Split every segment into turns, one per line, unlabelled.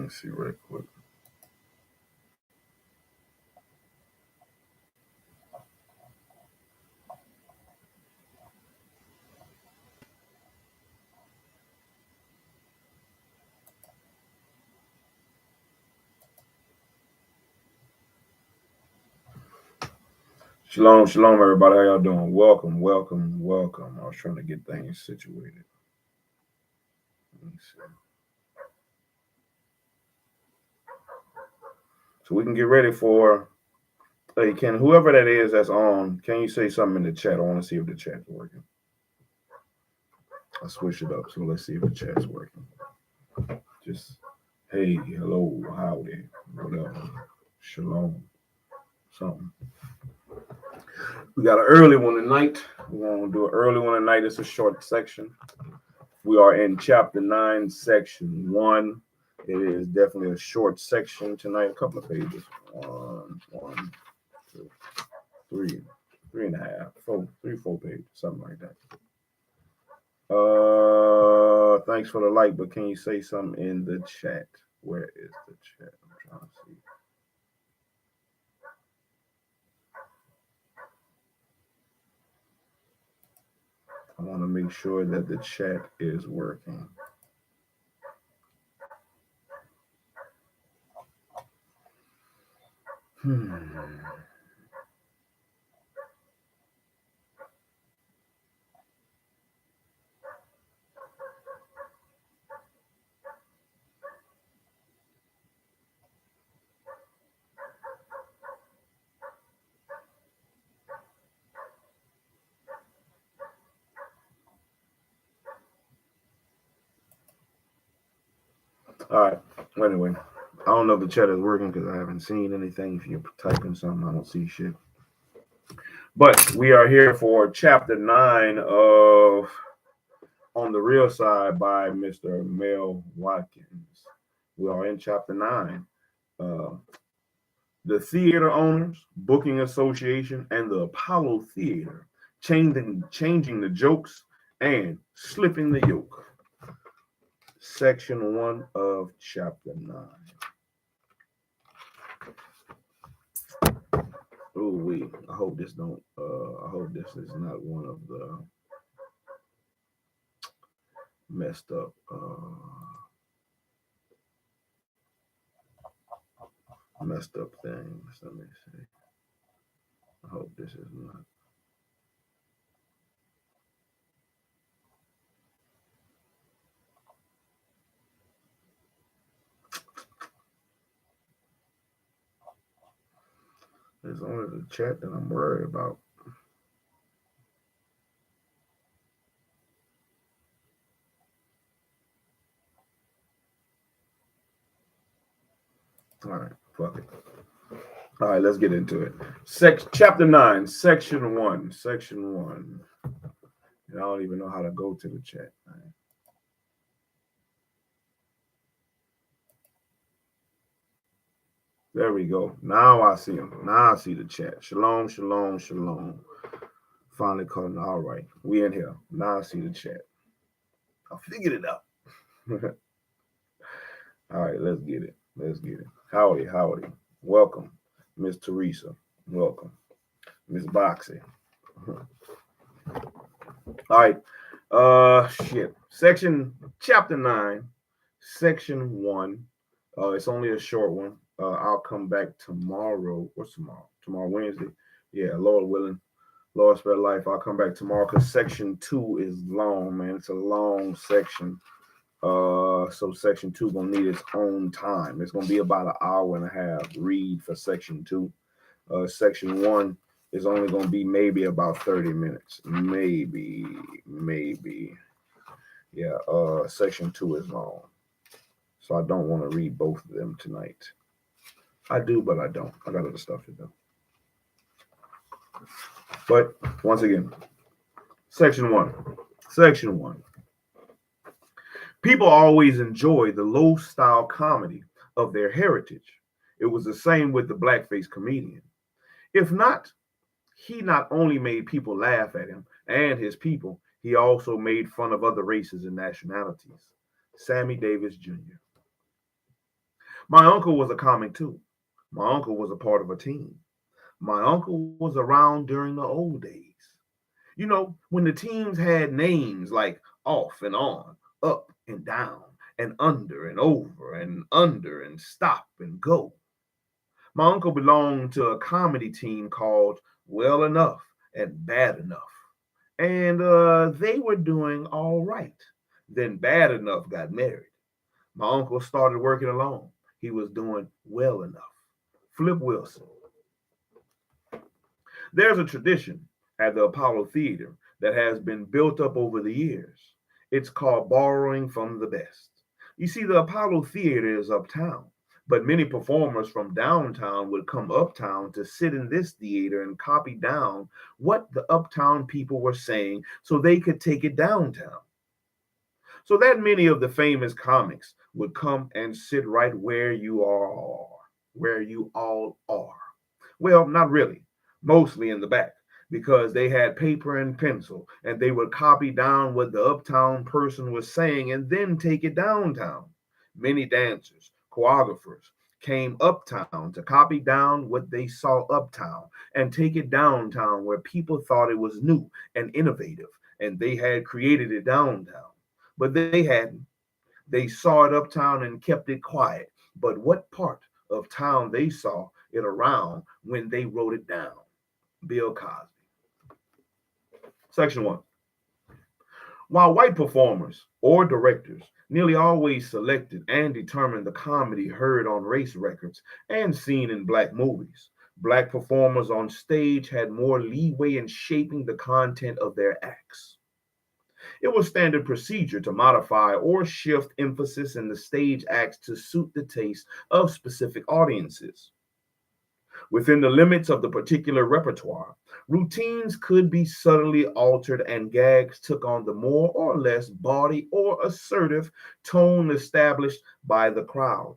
me see right quick. Shalom, shalom, everybody. How y'all doing? Welcome, welcome, welcome. I was trying to get things situated. Let me see. So we can get ready for, hey, can whoever that is that's on, can you say something in the chat? I want to see if the chat's working. I switched it up, so let's see if the chat's working. Just, hey, hello, howdy, whatever, shalom, something. We got an early one tonight. We're going to do an early one tonight. It's a short section. We are in chapter 9, section 1. It is definitely a short section tonight. A couple of pages. 1, 2, 3, 3.5, 4 pages, something like that. Thanks for the like, but can you say something in the chat? Where is the chat? I'm trying to see. I want to make sure that the chat is working. All right. Well, anyway, I don't know if the chat is working because I haven't seen anything. If you're typing something, I don't see shit. But we are here for chapter 9 of On the Real Side by Mr. Mel Watkins. We are in chapter 9. The Theater Owners, Booking Association, and the Apollo Theater, changing the jokes and slipping the yoke. Section 1 of chapter 9. Oh wait, I hope this don't. I hope this is not one of the messed up. Messed up things. Let me see. I hope this is not. It's only the chat that I'm worried about. All right, fuck it. All right, let's get into it. Chapter 9, section 1. Section 1. I don't even know how to go to the chat. Man. There we go. Now I see him. Now I see the chat. Shalom, shalom, shalom. Finally calling. All right, we in here. Now I see the chat. I figured it out. All right, let's get it. Let's get it. Howdy, howdy. Welcome, Miss Teresa. Welcome, Miss Boxy. All right. Shit. Chapter 9, section 1. It's only a short one. I'll come back tomorrow. What's tomorrow? Tomorrow, Wednesday. Yeah, Lord willing. Lord spare life. I'll come back tomorrow because section 2 is long, man. It's a long section. So section 2 gonna need its own time. It's gonna be about an hour and a half read for section 2. Section 1 is only gonna be maybe about 30 minutes. Maybe. Yeah, section 2 is long. So I don't want to read both of them tonight. I do, but I don't. I got other stuff to do. But once again, section 1. Section 1. People always enjoy the low-style comedy of their heritage. It was the same with the blackface comedian. If not, he not only made people laugh at him and his people, he also made fun of other races and nationalities. Sammy Davis Jr. My uncle was a comic too. My uncle was a part of a team. My uncle was around during the old days. You know, when the teams had names like off and on, up and down, and under and stop and go. My uncle belonged to a comedy team called Well Enough and Bad Enough. And they were doing all right. Then Bad Enough got married. My uncle started working alone. He was doing well enough. Flip Wilson. There's a tradition at the Apollo Theater that has been built up over the years. It's called borrowing from the best. You see, the Apollo Theater is uptown, but many performers from downtown would come uptown to sit in this theater and copy down what the uptown people were saying so they could take it downtown. So that many of the famous comics would come and sit right where you all are. Well, not really, mostly in the back, because they had paper and pencil and they would copy down what the uptown person was saying and then take it downtown. Many dancers, choreographers came uptown to copy down what they saw uptown and take it downtown where people thought it was new and innovative and they had created it downtown. But they hadn't. They saw it uptown and kept it quiet. But what part of town they saw it around when they wrote it down? Bill Cosby. Section 1. While white performers or directors nearly always selected and determined the comedy heard on race records and seen in black movies, black performers on stage had more leeway in shaping the content of their acts. It was standard procedure to modify or shift emphasis in the stage acts to suit the taste of specific audiences. Within the limits of the particular repertoire, routines could be subtly altered and gags took on the more or less bawdy or assertive tone established by the crowd.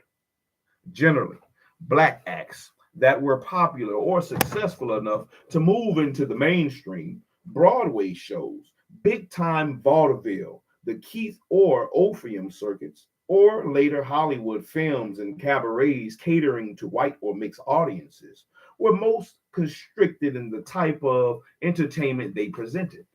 Generally, black acts that were popular or successful enough to move into the mainstream, Broadway shows, big time vaudeville, the Keith or Orpheum circuits, or later Hollywood films and cabarets catering to white or mixed audiences, were most constricted in the type of entertainment they presented.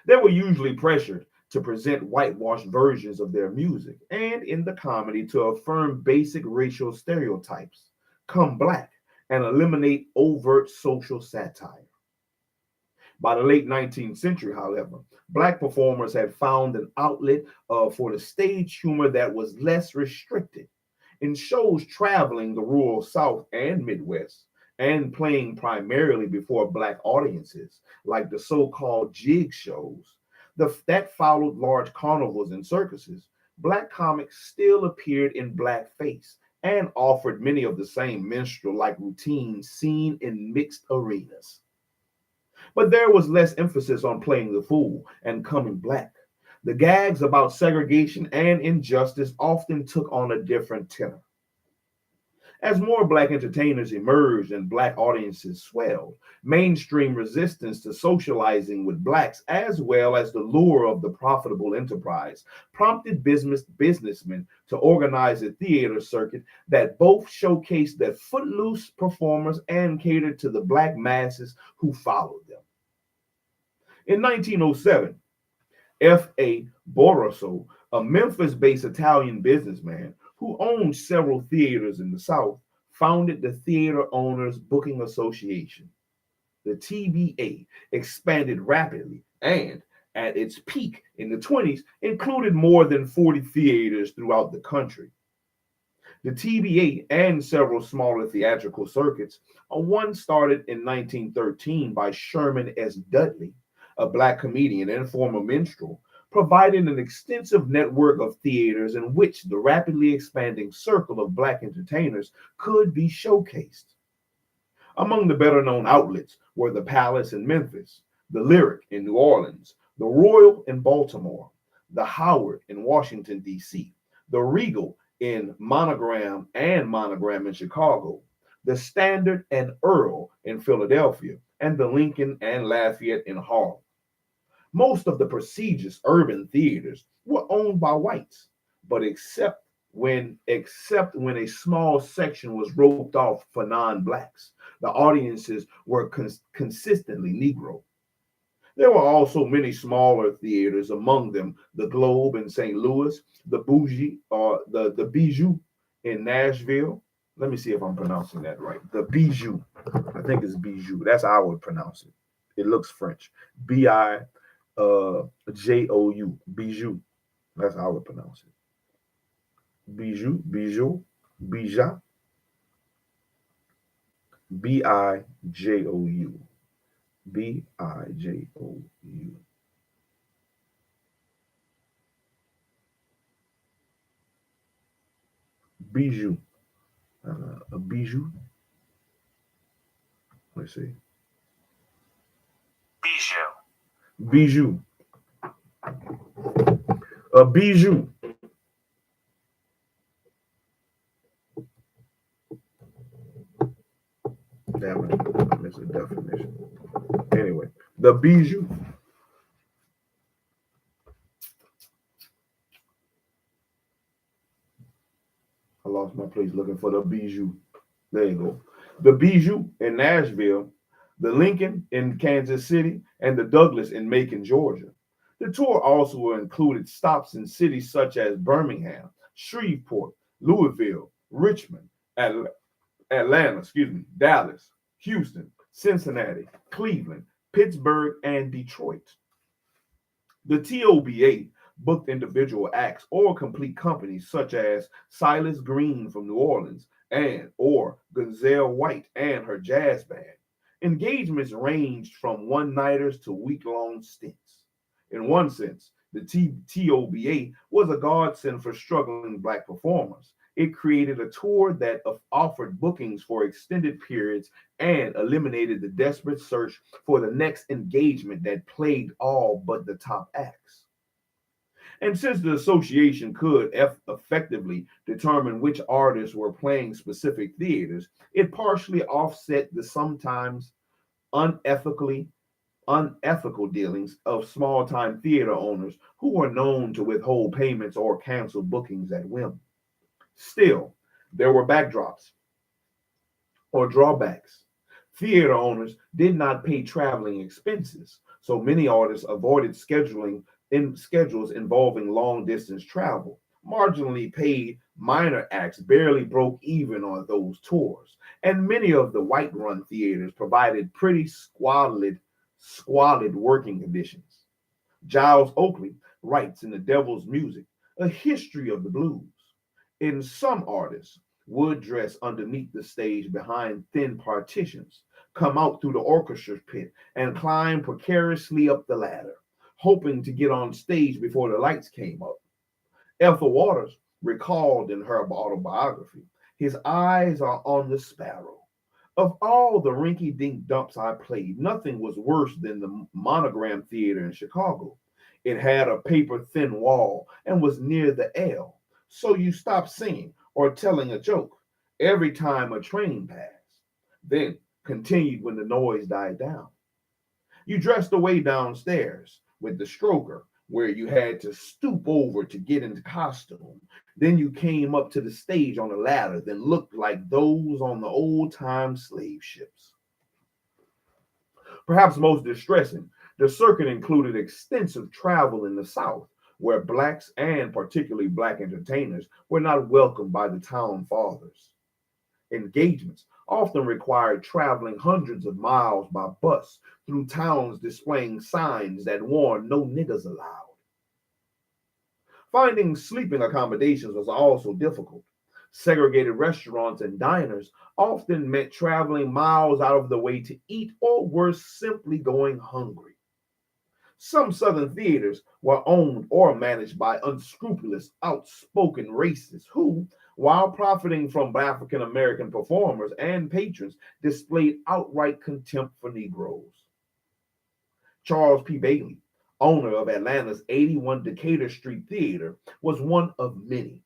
They were usually pressured to present whitewashed versions of their music and in the comedy to affirm basic racial stereotypes, come black, and eliminate overt social satire. By the late 19th century, however, black performers had found an outlet for the stage humor that was less restricted. In shows traveling the rural South and Midwest and playing primarily before black audiences, like the so called jig shows, that followed large carnivals and circuses, black comics still appeared in blackface and offered many of the same minstrel like routines seen in mixed arenas. But there was less emphasis on playing the fool and coming black. The gags about segregation and injustice often took on a different tenor. As more black entertainers emerged and black audiences swelled, mainstream resistance to socializing with blacks, as well as the lure of the profitable enterprise, prompted businessmen to organize a theater circuit that both showcased their footloose performers and catered to the black masses who followed them. In 1907, F.A. Boraso, a Memphis based Italian businessman who owned several theaters in the South, founded the Theater Owners Booking Association. The TBA expanded rapidly and, at its peak in the 20s, included more than 40 theaters throughout the country. The TBA and several smaller theatrical circuits, one started in 1913 by Sherman S. Dudley, a black comedian and former minstrel, provided an extensive network of theaters in which the rapidly expanding circle of black entertainers could be showcased. Among the better known outlets were the Palace in Memphis, the Lyric in New Orleans, the Royal in Baltimore, the Howard in Washington, D.C., the Regal in Monogram in Chicago, the Standard and Earl in Philadelphia, and the Lincoln and Lafayette in Harlem. Most of the prestigious urban theaters were owned by whites, but except except when a small section was roped off for non-blacks. The audiences were consistently Negro. There were also many smaller theaters, among them the Globe in St. Louis, the Bougie or the Bijou in Nashville. Let me see if I'm pronouncing that right. The Bijou. I think it's Bijou. That's how I would pronounce it. It looks French. Bijou. Bijou. That's how I would pronounce it. Bijou, Bijou, Bija, Bijou, Bijou. Bijou. A bijou. Let's see. Bijou. A bijou. Damn it. I missed a definition. Anyway, the bijou. I lost my place looking for the bijou. There you go. The Bijou in Nashville, the Lincoln in Kansas City, and the Douglas in Macon, Georgia. The tour also included stops in cities such as Birmingham, Shreveport, Louisville, Richmond, Atlanta, Dallas, Houston, Cincinnati, Cleveland, Pittsburgh, and Detroit. The TOBA booked individual acts or complete companies such as Silas Green from New Orleans and or Gonzelle White and her jazz band. Engagements ranged from one-nighters to week-long stints. In one sense, the TOBA was a godsend for struggling black performers. It created a tour that offered bookings for extended periods and eliminated the desperate search for the next engagement that plagued all but the top acts. And since the association could effectively determine which artists were playing specific theaters, it partially offset the sometimes unethically unethical dealings of small-time theater owners who were known to withhold payments or cancel bookings at whim. Still, there were backdrops or drawbacks. Theater owners did not pay traveling expenses, so many artists avoided scheduling in schedules involving long distance travel. Marginally paid minor acts barely broke even on those tours, and many of the white run theaters provided pretty squalid working conditions. Giles Oakley writes in The Devil's Music, a history of the blues. In some artists, would dress underneath the stage behind thin partitions, come out through the orchestra pit, and climb precariously up the ladder, hoping to get on stage before the lights came up. Ethel Waters recalled in her autobiography, his eyes are on the sparrow. Of all the rinky dink dumps I played, nothing was worse than the Monogram Theater in Chicago. It had a paper thin wall and was near the L, so you stopped singing or telling a joke every time a train passed, then continued when the noise died down. You dressed away downstairs with the stroker, where you had to stoop over to get into costume. Then you came up to the stage on a ladder that looked like those on the old time slave ships. Perhaps most distressing, the circuit included extensive travel in the South, where blacks and particularly black entertainers were not welcomed by the town fathers. Engagements often required traveling hundreds of miles by bus through towns displaying signs that warned no niggas allowed. Finding sleeping accommodations was also difficult. Segregated restaurants and diners often meant traveling miles out of the way to eat, or worse, simply going hungry. Some Southern theaters were owned or managed by unscrupulous, outspoken racists who, while profiting from African American performers and patrons, displayed outright contempt for Negroes. Charles P. Bailey, owner of Atlanta's 81 Decatur Street Theater, was one of many.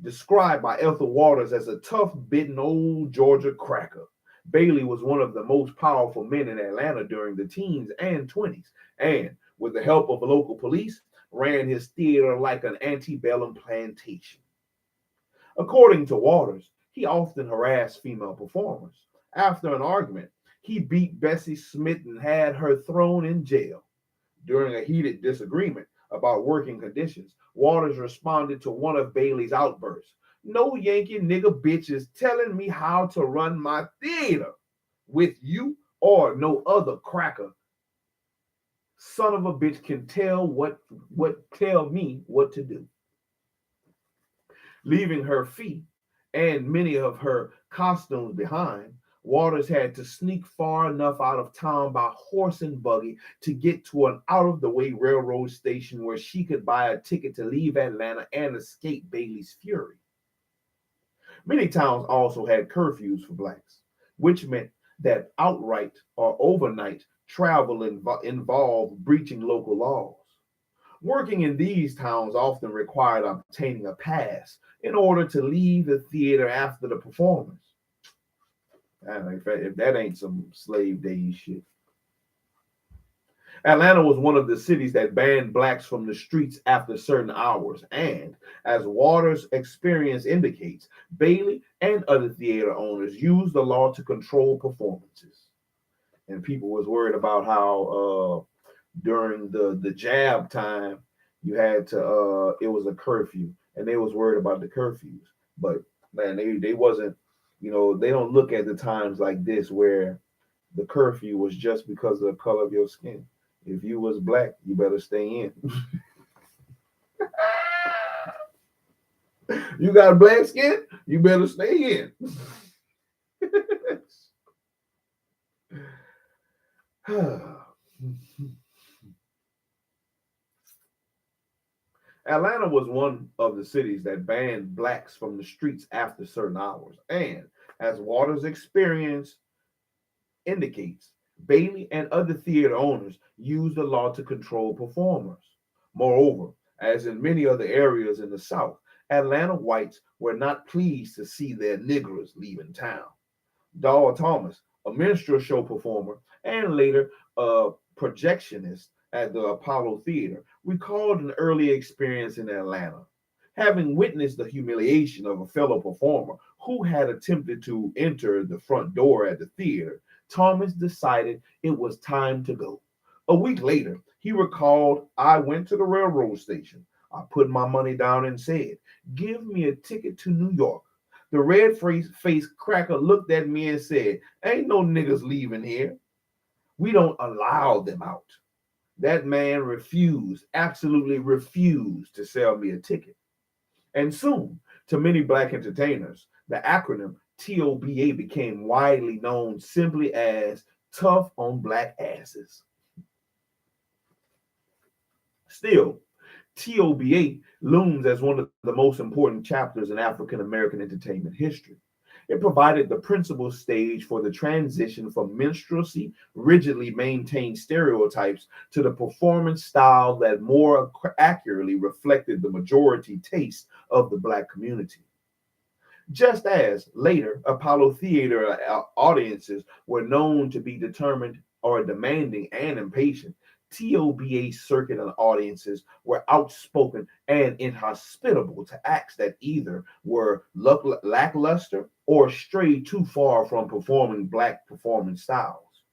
Described by Ethel Waters as a tough bitten old Georgia cracker, Bailey was one of the most powerful men in Atlanta during the teens and 20s, and with the help of the local police, ran his theater like an antebellum plantation. According to Waters, he often harassed female performers. After an argument, he beat Bessie Smith and had her thrown in jail. During a heated disagreement about working conditions, Waters responded to one of Bailey's outbursts. No Yankee nigga bitch is telling me how to run my theater with you or no other cracker. Son of a bitch can tell me what to do. Leaving her feet and many of her costumes behind, Waters had to sneak far enough out of town by horse and buggy to get to an out-of-the-way railroad station where she could buy a ticket to leave Atlanta and escape Bailey's fury. Many towns also had curfews for blacks, which meant that outright or overnight travel involved breaching local laws. Working in these towns often required obtaining a pass in order to leave the theater after the performance. If that ain't some slave days shit. Atlanta was one of the cities that banned blacks from the streets after certain hours, and as Waters' experience indicates, Bailey and other theater owners used the law to control performances. And people was worried about how during the jab time you had to it was a curfew, and they was worried about the curfews. But man, they wasn't, they don't look at the times like this where the curfew was just because of the color of your skin. If you was black, you better stay in. You got black skin, you better stay in. Atlanta was one of the cities that banned blacks from the streets after certain hours. And as Waters' experience indicates, Bailey and other theater owners used the law to control performers. Moreover, as in many other areas in the South, Atlanta whites were not pleased to see their niggers leaving town. Doll Thomas, a minstrel show performer and later a projectionist at the Apollo Theater, recalled an early experience in Atlanta. Having witnessed the humiliation of a fellow performer who had attempted to enter the front door at the theater, Thomas decided it was time to go. A week later, he recalled, I went to the railroad station. I put my money down and said, give me a ticket to New York. The red-faced cracker looked at me and said, ain't no niggas leaving here. We don't allow them out. That man refused, absolutely refused to sell me a ticket. And soon, to many black entertainers, the acronym TOBA became widely known simply as tough on black asses. Still, TOBA looms as one of the most important chapters in African American entertainment history. It provided the principal stage for the transition from minstrelsy, rigidly maintained stereotypes, to the performance style that more accurately reflected the majority taste of the black community. Just as later Apollo Theater audiences were known to be determined or demanding and impatient, TOBA circuit audiences were outspoken and inhospitable to acts that either were lackluster or strayed too far from performing black performance styles.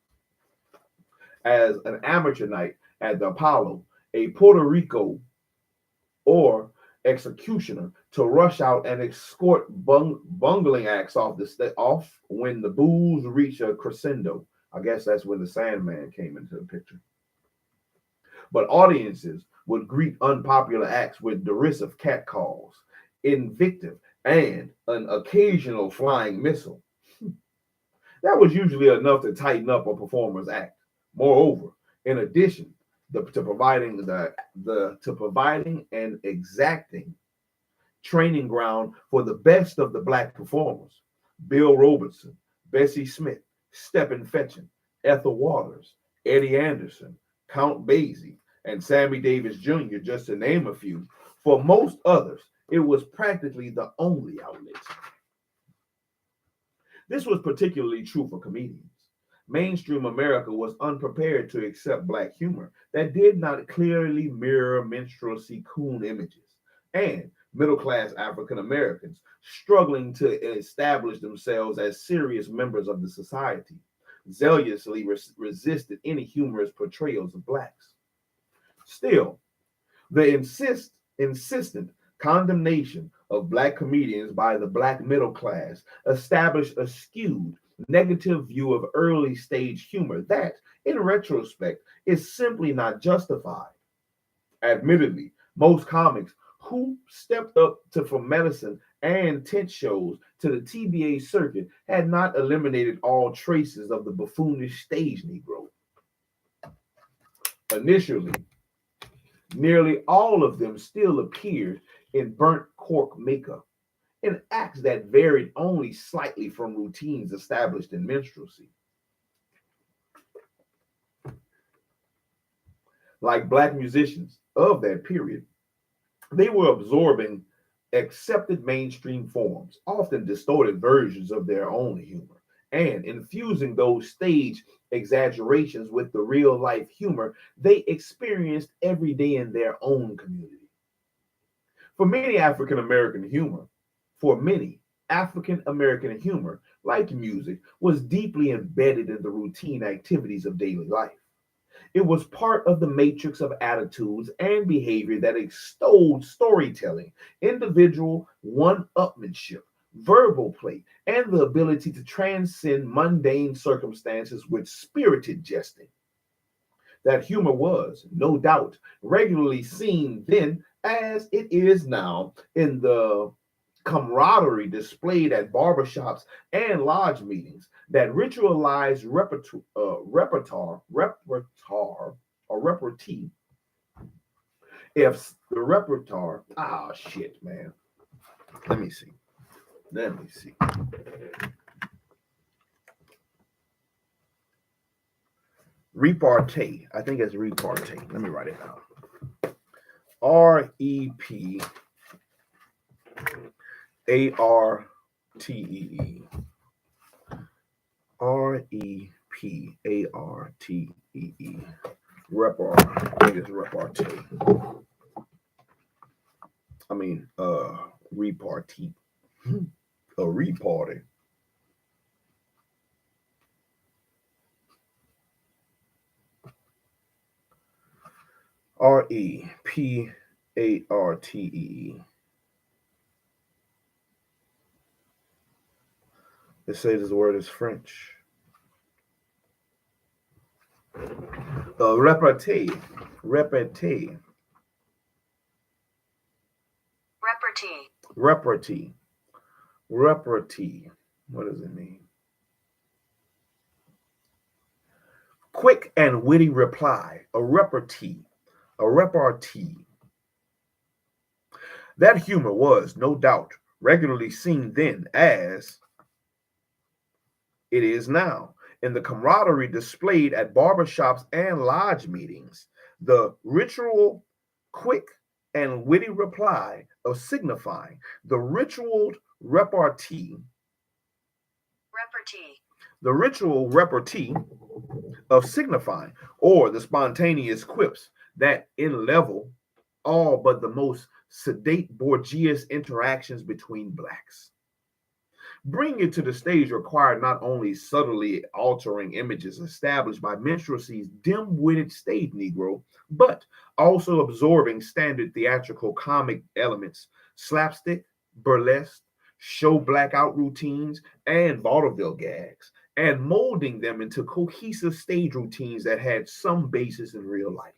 As an amateur night at the Apollo, a Puerto Rico or executioner to rush out and escort bungling acts off when the boos reach a crescendo. I guess that's when the Sandman came into the picture. But audiences would greet unpopular acts with derisive catcalls, invective, and an occasional flying missile. That was usually enough to tighten up a performer's act. Moreover, in addition to providing an exacting training ground for the best of the black performers, Bill Robertson, Bessie Smith, Stephen Fetching, Ethel Waters, Eddie Anderson, Count Basie, and Sammy Davis Jr., just to name a few. For most others, it was practically the only outlet. This was particularly true for comedians. Mainstream America was unprepared to accept black humor that did not clearly mirror minstrelsy coon images. and middle-class African Americans struggling to establish themselves as serious members of the society, zealously resisted any humorous portrayals of blacks. Still, the insistent condemnation of black comedians by the black middle class established a skewed, negative view of early stage humor that, in retrospect, is simply not justified. Admittedly, most comics who stepped up to for medicine and tent shows to the TBA circuit had not eliminated all traces of the buffoonish stage Negro. Initially, nearly all of them still appeared in burnt cork makeup, in acts that varied only slightly from routines established in minstrelsy. Like black musicians of that period, they were absorbing accepted mainstream forms, often distorted versions of their own humor, and infusing those stage exaggerations with the real life humor they experienced every day in their own community. For many African American humor, for many African American humor, like music, was deeply embedded in the routine activities of daily life. It was part of the matrix of attitudes and behavior that extolled storytelling, individual one-upmanship, verbal play, and the ability to transcend mundane circumstances with spirited jesting. That humor was, no doubt, regularly seen then as it is now in the camaraderie displayed at barbershops and lodge meetings, that ritualized repertoire, if the repertoire, shit, man. Let me see. Let me see. Repartee. I think it's repartee. Let me write it down. REPARTEE. REPARTEE. I think it's repartee. I mean, repartee. A reparty. REPARTEE. It says this word is French. Repartee. Repartee. Repartee. Repartee. What does it mean? Quick and witty reply. A repartee. A repartee. That humor was, no doubt, regularly seen then as it is now in the camaraderie displayed at barbershops and lodge meetings, the ritual, quick, and witty reply of signifying the ritual repartee. The ritual repartee of signifying, or the spontaneous quips that in level all but the most sedate bourgeois interactions between blacks. Bringing it to the stage required not only subtly altering images established by minstrelsy's dim-witted stage Negro, but also absorbing standard theatrical comic elements, slapstick, burlesque, show blackout routines, and vaudeville gags, and molding them into cohesive stage routines that had some basis in real life.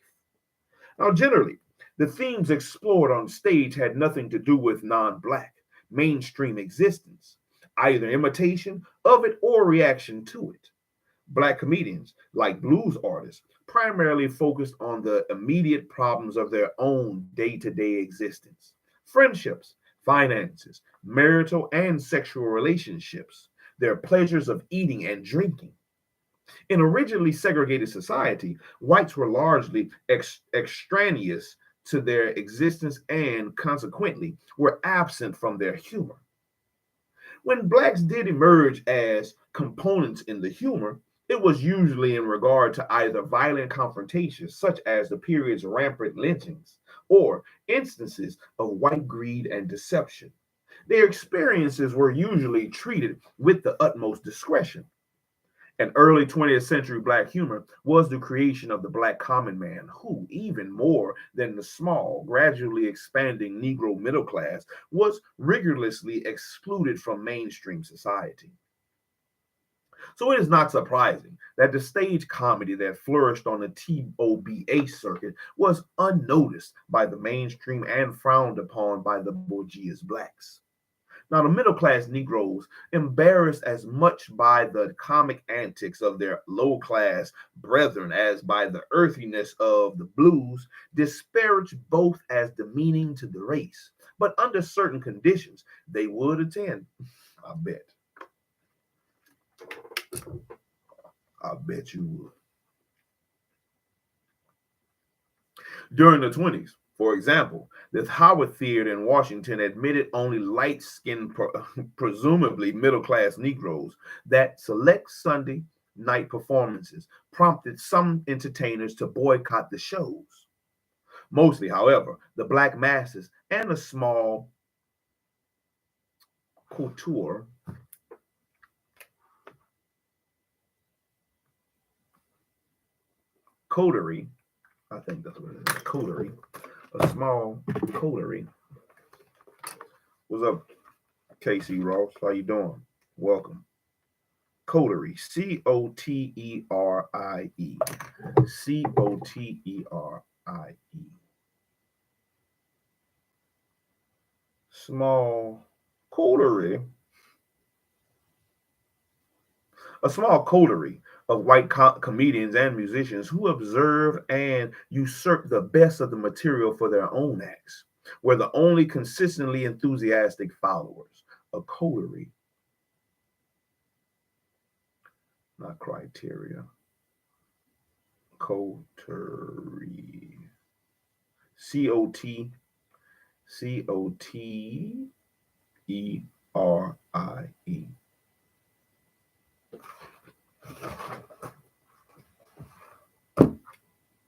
Now, generally, the themes explored on stage had nothing to do with non-black mainstream existence, either imitation of it or reaction to it. Black comedians, like blues artists, primarily focused on the immediate problems of their own day-to-day existence: friendships, finances, marital and sexual relationships, their pleasures of eating and drinking. In a rigidly segregated society, whites were largely extraneous to their existence and consequently were absent from their humor. When blacks did emerge as components in the humor, it was usually in regard to either violent confrontations, such as the period's rampant lynchings, or instances of white greed and deception. Their experiences were usually treated with the utmost discretion. And early 20th century Black humor was the creation of the Black common man, who, even more than the small, gradually expanding Negro middle class, was rigorously excluded from mainstream society. So it is not surprising that the stage comedy that flourished on the TOBA circuit was unnoticed by the mainstream and frowned upon by the bourgeois blacks. Now, the middle class Negroes, embarrassed as much by the comic antics of their low class brethren as by the earthiness of the blues, disparaged both as demeaning to the race. But under certain conditions, they would attend. I bet. I bet you would. During the 20s, for example, the Howard Theater in Washington admitted only light-skinned, presumably middle-class Negroes, that select Sunday night performances prompted some entertainers to boycott the shows. Mostly, however, the black masses and a small couture coterie, I think that's what it is, coterie, a small coterie. What's up, Casey Ross? How you doing? Welcome. Coterie, Coterie, Coterie. Small coterie. A small coterie of white comedians and musicians who observe and usurp the best of the material for their own acts, were the only consistently enthusiastic followers. A coterie, not criteria. Coterie.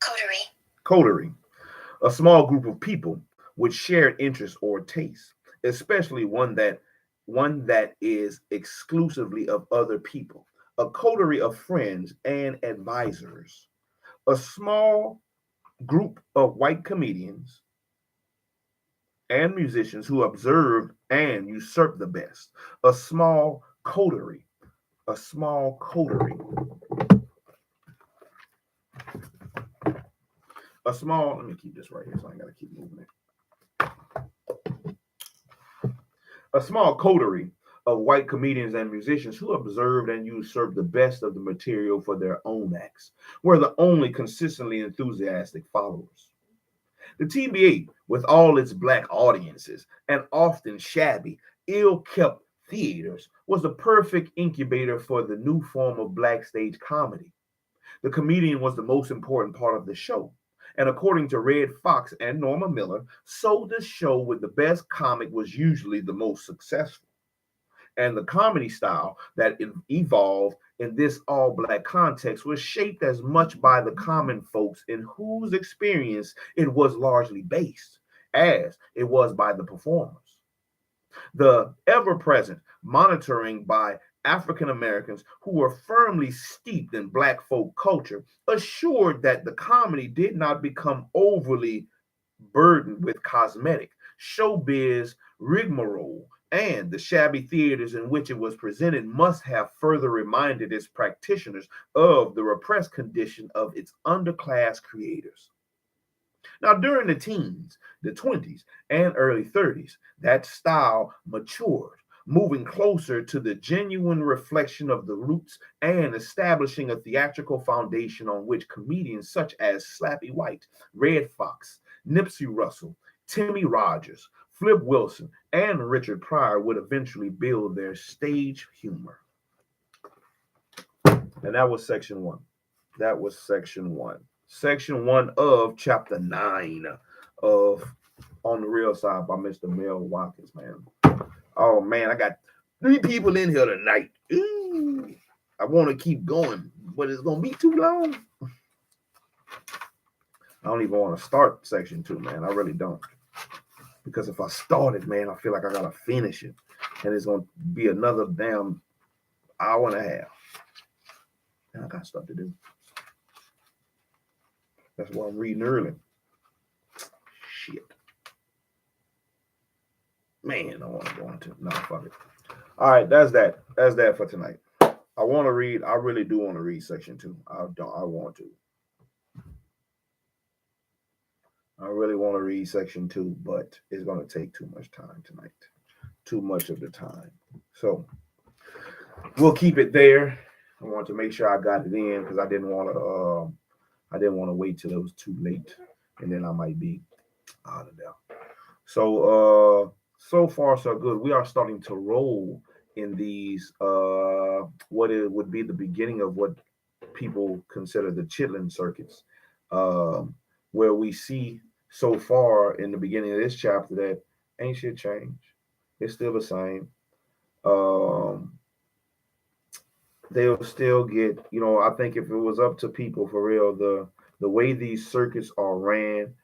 Coterie. Coterie, a small group of people with shared interests or tastes, especially one that is exclusively of other people. A coterie of friends and advisors. A small group of white comedians and musicians who observed and usurped the best. A small coterie. A small coterie. A small, let me keep this right here so I ain't got to keep moving it. A small coterie of white comedians and musicians who observed and usurped the best of the material for their own acts were the only consistently enthusiastic followers. The TBA, with all its black audiences and often shabby, ill-kept theaters, was the perfect incubator for the new form of black stage comedy. The comedian was the most important part of the show. And according to Red Fox and Norma Miller, so the show with the best comic was usually the most successful. And the comedy style that evolved in this all-black context was shaped as much by the common folks in whose experience it was largely based, as it was by the performers. The ever-present monitoring by African Americans who were firmly steeped in black folk culture assured that the comedy did not become overly burdened with cosmetic, showbiz rigmarole, and the shabby theaters in which it was presented must have further reminded its practitioners of the repressed condition of its underclass creators. Now, during the teens, the 20s, and early 30s, that style matured, moving closer to the genuine reflection of the roots and establishing a theatrical foundation on which comedians such as Slappy White, Red Fox, Nipsey Russell, Timmy Rogers, Flip Wilson, and Richard Pryor would eventually build their stage humor. And that was section one. That was section one. Section one of chapter 9 of On the Real Side by Mr. Mel Watkins, man. Oh, man, I got 3 people in here tonight. Ooh, I want to keep going, but it's going to be too long. I don't even want to start section 2, man. I really don't. Because if I start it, man, I feel like I gotta finish it. And it's gonna be another damn hour and a half. And I got stuff to do. That's why I'm reading early. Shit. Man, I want to go into no, fuck it. All right, that's that. That's that for tonight. I want to read. I really do want to read section 2. I don't. I want to. I really want to read section 2, but it's going to take too much time tonight. Too much of the time. So we'll keep it there. I want to make sure I got it in because I didn't want to. I didn't want to wait till it was too late, and then I might be out of there. So so far so good. We are starting to roll in these what it would be the beginning of what people consider the chitlin circuits, um, where we see so far in the beginning of this chapter that ain't shit changed. It's still the same. Um, they'll still get, I think if it was up to people for real, the way these circuits are ran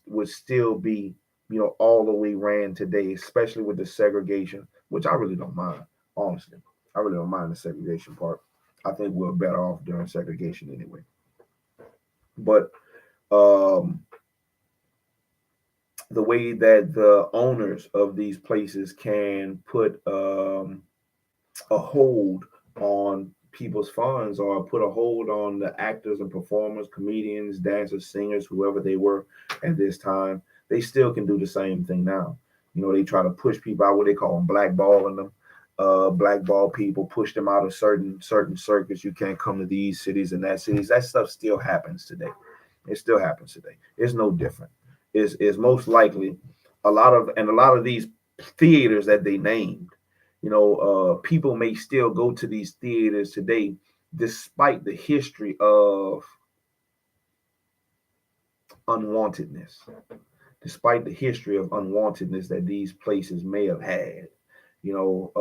would still be, all the way ran today, especially with the segregation, which I really don't mind, honestly. I really don't mind the segregation part. I think we're better off during segregation anyway. But um, the way that the owners of these places can put a hold on people's funds or put a hold on the actors and performers, comedians, dancers, singers, whoever they were at this time, they still can do the same thing now. They try to push people out, what they call them, blackballing them, blackball people, push them out of certain circuits. You can't come to these cities and that cities. That stuff still happens today. It still happens today. It's no different. Is most likely a lot of these theaters that they named, people may still go to these theaters today despite the history of unwantedness, despite the history of unwantedness that these places may have had. One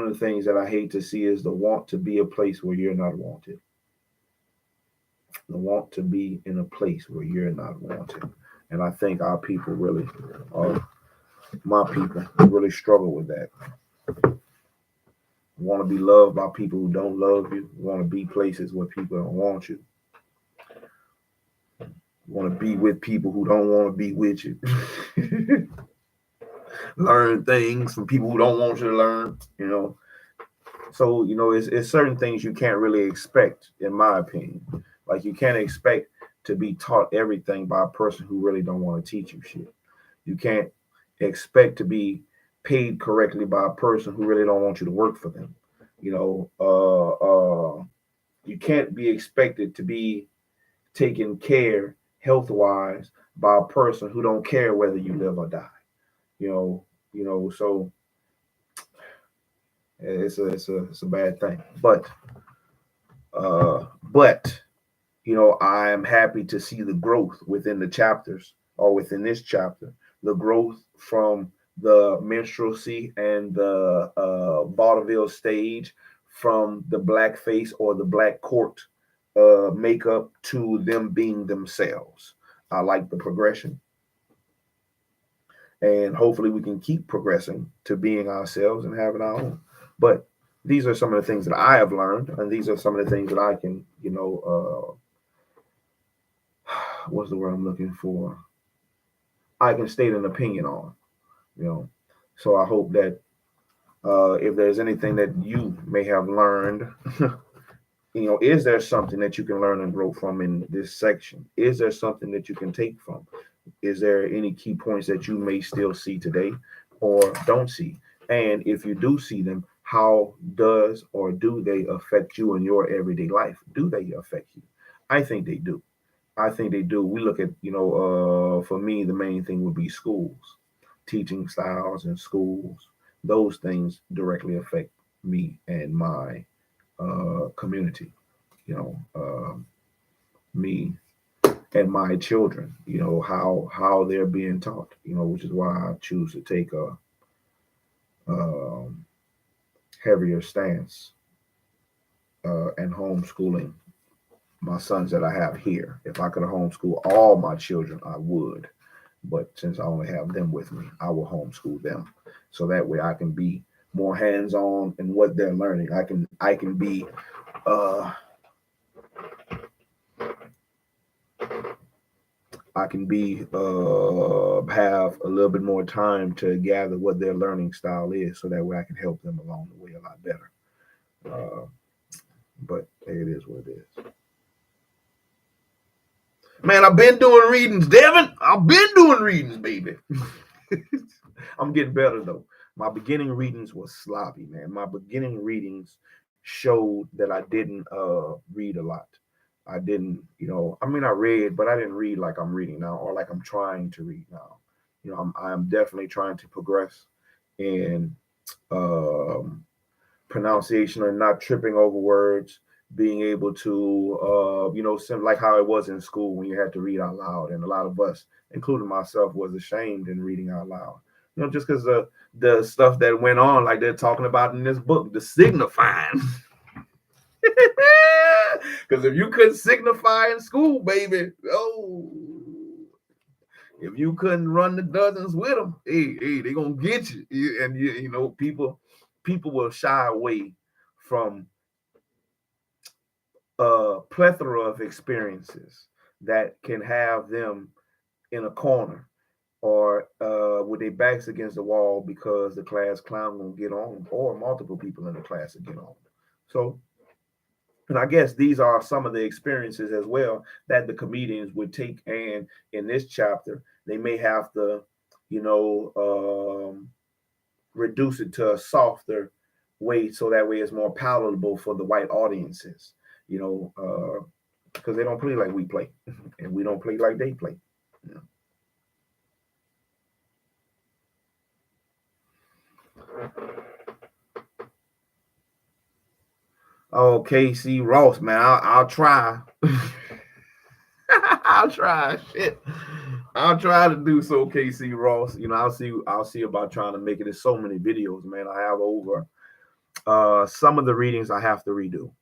of the things that I hate to see is the want to be a place where you're not wanted. The want to be in a place where you're not wanted. And I think our people really, my people, really struggle with that. Want to be loved by people who don't love you. Want to be places where people don't want you. Want to be with people who don't want to be with you. Learn things from people who don't want you to learn. So it's certain things you can't really expect, in my opinion. Like you can't expect to be taught everything by a person who really don't want to teach you shit. You can't expect to be paid correctly by a person who really don't want you to work for them. You can't be expected to be taken care health wise by a person who don't care whether you live or die. So it's a bad thing. But I am happy to see the growth within the chapters or within this chapter, the growth from the minstrelsy and the vaudeville stage, from the blackface or the black court makeup to them being themselves. I like the progression. And hopefully we can keep progressing to being ourselves and having our own. But these are some of the things that I have learned, and these are some of the things that I can, what's the word I'm looking for? I can state an opinion on, So I hope that if there's anything that you may have learned, is there something that you can learn and grow from in this section? Is there something that you can take from? Is there any key points that you may still see today or don't see? And if you do see them, how does or do they affect you in your everyday life? Do they affect you? I think they do. I think they do. We look at, for me, the main thing would be schools, teaching styles in schools. Those things directly affect me and my community, me and my children, how they're being taught, which is why I choose to take a um, heavier stance and homeschooling my sons that I have here. If I could homeschool all my children, I would. But since I only have them with me, I will homeschool them. So that way I can be more hands-on in what they're learning. I can be uh I can be have a little bit more time to gather what their learning style is, so that way I can help them along the way a lot better. Uh, but it is what it is. Man, I've been doing readings, Devin. I've been doing readings, baby. I'm getting better though. My beginning readings was sloppy, man. My beginning readings showed that I didn't read a lot. I didn't, I mean I read, but I didn't read like I'm reading now or like I'm trying to read now. I'm definitely trying to progress in um pronunciation or not tripping over words, being able to, like how it was in school when you had to read out loud. And a lot of us, including myself, was ashamed in reading out loud. Just because the stuff that went on, like they're talking about in this book, the signifying. Because if you couldn't signify in school, baby, if you couldn't run the dozens with them, hey, they gonna get you. And people will shy away from a plethora of experiences that can have them in a corner or with their backs against the wall because the class clown gonna get on, or multiple people in the class will get on. So, and I guess these are some of the experiences as well that the comedians would take. And in this chapter, they may have to, you know, reduce it to a softer way so that way it's more palatable for the white audiences, because they don't play like we play and we don't play like they play. You know? Oh, KC Ross, man, I'll try. I'll try. Shit, I'll try to do so, KC Ross. I'll see about trying to make it. There's so many videos, man. I have over some of the readings I have to redo.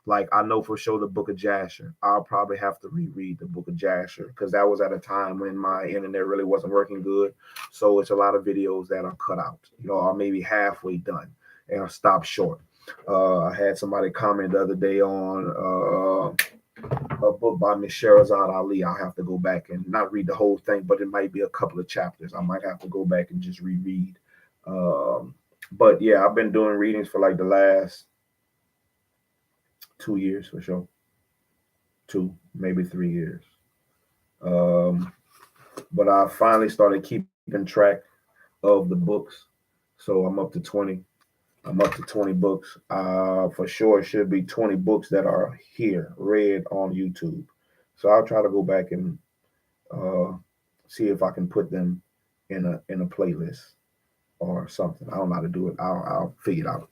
Like I know for sure the Book of Jasher. I'll probably have to reread the Book of Jasher because that was at a time when my internet really wasn't working good. So it's a lot of videos that are cut out, or maybe halfway done and are stopped short. I had somebody comment the other day on a book by Miss Sherazad Ali. I'll have to go back and not read the whole thing, but it might be a couple of chapters. I might have to go back and just reread. But yeah, I've been doing readings for like the last 2 years for sure. 2, maybe 3 years. But I finally started keeping track of the books. So I'm up to 20. I'm up to 20 books. For sure, it should be 20 books that are here, read on YouTube. So I'll try to go back and uh, see if I can put them in a playlist or something. I don't know how to do it. I'll figure it out.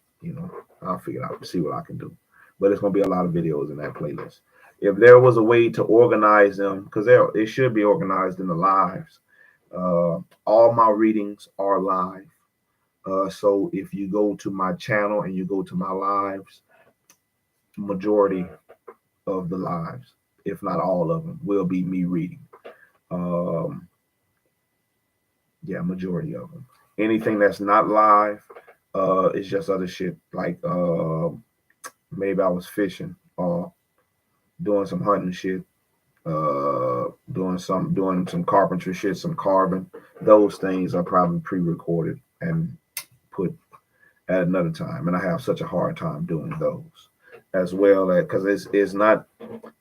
I'll figure it out. See what I can do. But it's gonna be a lot of videos in that playlist. If there was a way to organize them, because they should be organized in the lives. All my readings are live. So if you go to my channel and you go to my lives, majority of the lives, if not all of them, will be me reading. Yeah, majority of them. Anything that's not live is just other shit. Like maybe I was fishing or doing some hunting shit, doing some carpentry shit, some carving. Those things are probably pre-recorded and put at another time, and I have such a hard time doing those as well, because it's not.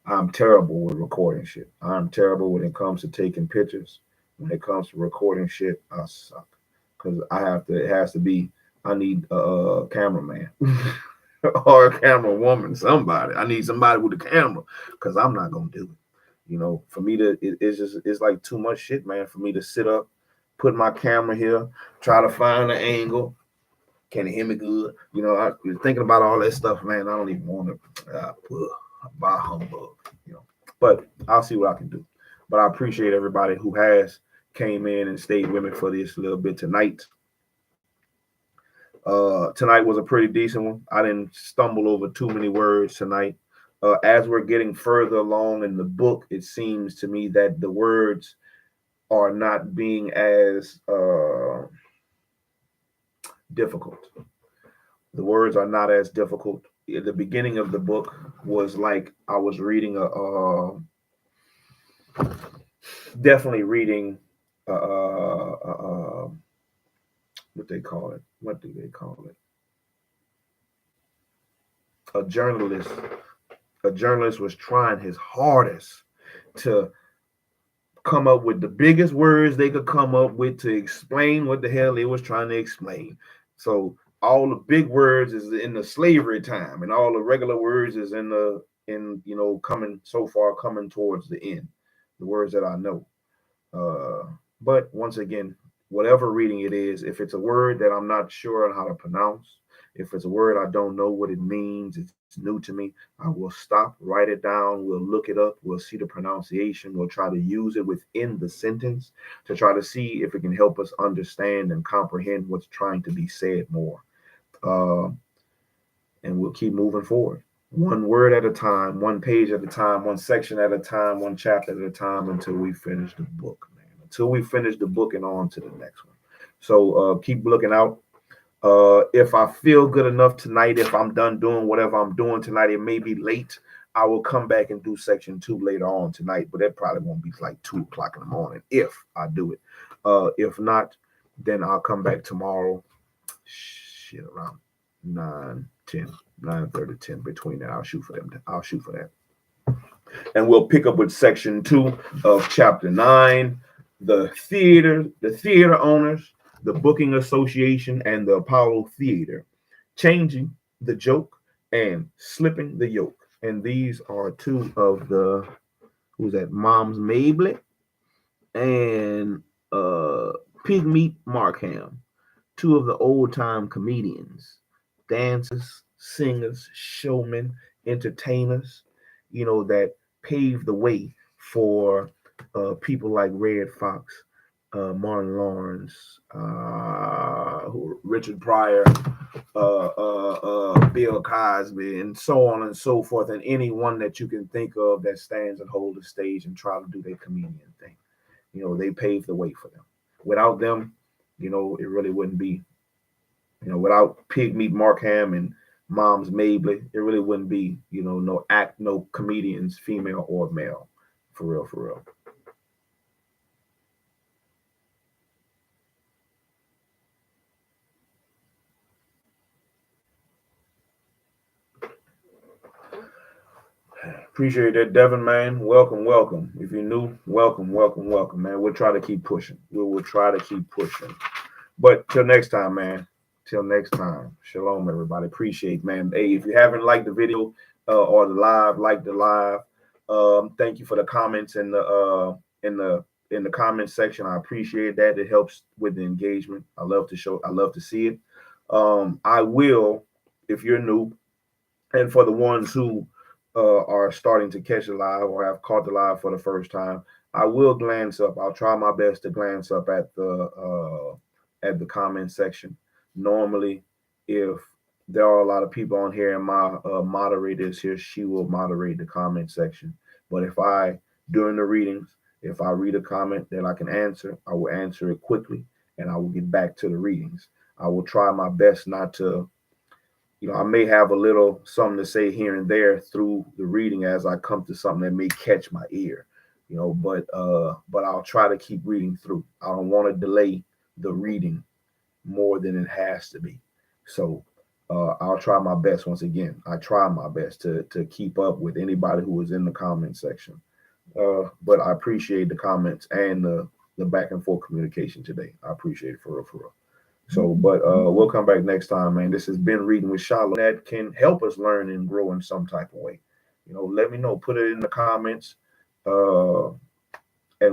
I'm terrible with recording shit. I'm terrible when it comes to taking pictures. When it comes to recording shit, I suck because I have to. It has to be. I need a cameraman or a camera woman. Somebody. I need somebody with a camera because I'm not gonna do it. For me to, it's like too much shit, man. For me to sit up, put my camera here, try to find an angle. Can it hear me good? I'm thinking about all that stuff, man. I don't even want to buy humbug, But I'll see what I can do. But I appreciate everybody who has came in and stayed with me for this little bit tonight. Tonight was a pretty decent one. I didn't stumble over too many words tonight. as we're getting further along in the book, it seems to me that the words are not being as difficult. The words are not as difficult. At the beginning of the book was like I was reading definitely reading what they call it. What do they call it? A journalist. A journalist was trying his hardest to come up with the biggest words they could come up with to explain what the hell they was trying to explain. So all the big words is in the slavery time, and all the regular words is coming so far coming towards the end. The words that I know. But once again, whatever reading it is, if it's a word that I'm not sure on how to pronounce, if it's a word I don't know what it means, it's new to me, I will stop, write it down, we'll look it up, we'll see the pronunciation, we'll try to use it within the sentence to try to see if it can help us understand and comprehend what's trying to be said more. Uh, and we'll keep moving forward. One word at a time, one page at a time, one section at a time, one chapter at a time until we finish the book, man. Until we finish the book and on to the next one. So keep looking out. If I feel good enough tonight, if I'm done doing whatever I'm doing tonight, it may be late. I will come back and do section 2 later on tonight, but that probably won't be like 2 o'clock in the morning if I do it. If not, then I'll come back tomorrow. Shit, around 9, 10, 9:30, 10 between that. I'll shoot for them. I'll shoot for that. And we'll pick up with section 2 of chapter 9, the theater owners, the booking association, and the Apollo Theater, changing the joke and slipping the yoke. And these are two of the, who's that, Moms Mabley and Pigmeat Markham, two of the old time comedians, dancers, singers, showmen, entertainers, that paved the way for people like Red Fox, Martin Lawrence, Richard Pryor, Bill Cosby, and so on and so forth, and anyone that you can think of that stands and holds the stage and try to do their comedian thing. They paved the way for them. Without them, it really wouldn't be. Without Pigmeat Markham and Moms Mabley, it really wouldn't be, no comedians, female or male. For real, for real. Appreciate that, Devin, man. Welcome, welcome. If you're new, welcome, welcome, welcome, man. We'll try to keep pushing. We will try to keep pushing. But till next time, man. Till next time. Shalom, everybody. Appreciate, man. Hey, if you haven't liked the video or the live, like the live. Thank you for the comments in the comment section. I appreciate that. It helps with the engagement. I love to see it. I will, if you're new, and for the ones who are starting to catch the live or have caught the live for the first time, I will glance up. I'll try my best to glance up at the comment section. Normally, if there are a lot of people on here and my moderator is here, she will moderate the comment section. But during the readings, if I read a comment that I can answer, I will answer it quickly and I will get back to the readings. I will try my best not to, I may have a little something to say here and there through the reading as I come to something that may catch my ear, but I'll try to keep reading through. I don't want to delay the reading more than it has to be. So I'll try my best. Once again, I try my best to keep up with anybody who is in the comment section. But I appreciate the comments and the back and forth communication today. I appreciate it for real, for real. So, but we'll come back next time, man. This has been Reading with SHILO. That can help us learn and grow in some type of way. Let me know. Put it in the comments. And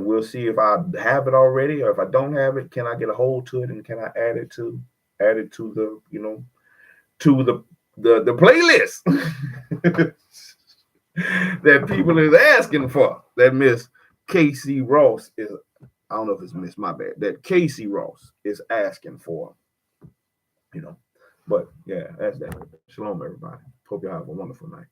we'll see if I have it already, or if I don't have it, can I get a hold to it and can I add it to the to the playlist that people is asking for. That Miss Casey Ross is, I don't know if it's Miss, my bad, that Casey Ross is asking for. But yeah, that's that. Shalom, everybody. Hope y'all have a wonderful night.